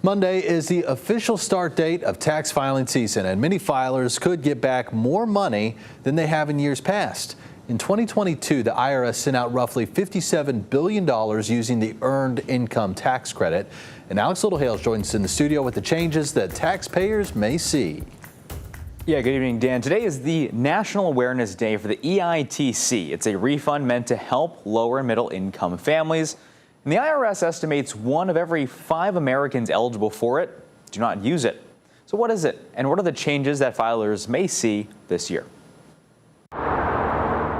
Monday is the official start date of tax filing season, and many filers could get back more money than they have in years past. In 2022, the IRS sent out roughly $57 billion using the Earned Income Tax Credit. And Alex Littlehales joins us in the studio with the changes that taxpayers may see. Yeah, good evening, Dan. Today is the National Awareness Day for the EITC. It's a refund meant to help lower and middle income families. And the IRS estimates 1 of every 5 Americans eligible for it do not use it. So what is it, and what are the changes that filers may see this year?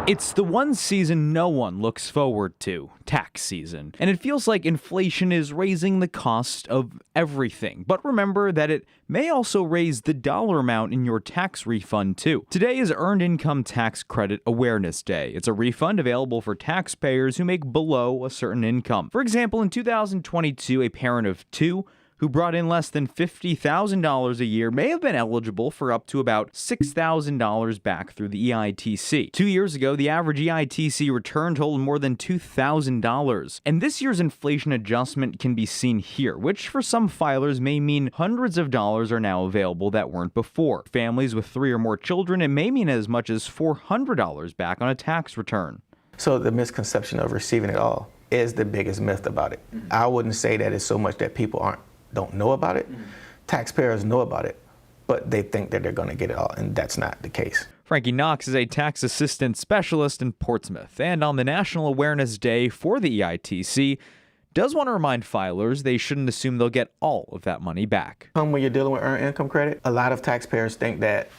It's the one season no one looks forward to, tax season. And it feels like inflation is raising the cost of everything. But remember that it may also raise the dollar amount in your tax refund too. Today is Earned Income Tax Credit Awareness Day. It's a refund available for taxpayers who make below a certain income. For example, in 2022, a parent of 2 who brought in less than $50,000 a year may have been eligible for up to about $6,000 back through the EITC. 2 years ago, the average EITC return totaled more than $2,000. And this year's inflation adjustment can be seen here, which for some filers may mean hundreds of dollars are now available that weren't before. Families with 3 or more children, it may mean as much as $400 back on a tax return. So the misconception of receiving it all is the biggest myth about it. I wouldn't say that it's so much that people don't know about it. Taxpayers know about it, but they think that they're going to get it all, and that's not the case. Frankie Knox is a tax assistant specialist in Portsmouth, and on the National Awareness Day for the EITC, does want to remind filers they shouldn't assume they'll get all of that money back. When you're dealing with earned income credit, a lot of taxpayers think that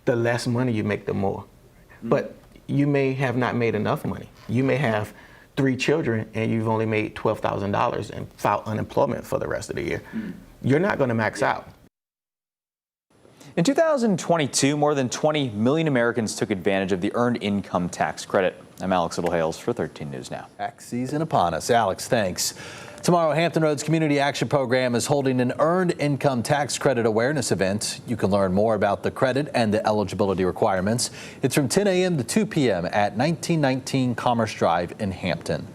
the less money you make, the more. But you may have not made enough money. You may have 3 children and you've only made $12,000 and filed unemployment for the rest of the year. You're not going to max out. In 2022, more than 20 million Americans took advantage of the Earned Income Tax Credit. I'm Alex Littlehales for 13 News Now. Tax season upon us. Alex, thanks. Tomorrow, Hampton Roads Community Action Program is holding an Earned Income Tax Credit Awareness event. You can learn more about the credit and the eligibility requirements. It's from 10 a.m. to 2 p.m. at 1919 Commerce Drive in Hampton.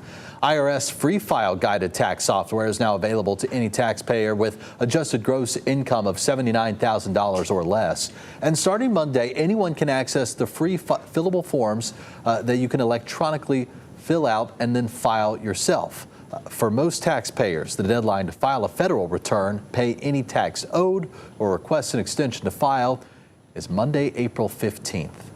IRS Free File guided tax software is now available to any taxpayer with adjusted gross income of $79,000 or less. And starting Monday, anyone can access the free fillable forms that you can electronically fill out and then file yourself. For most taxpayers, the deadline to file a federal return, pay any tax owed, or request an extension to file is Monday, April 15th.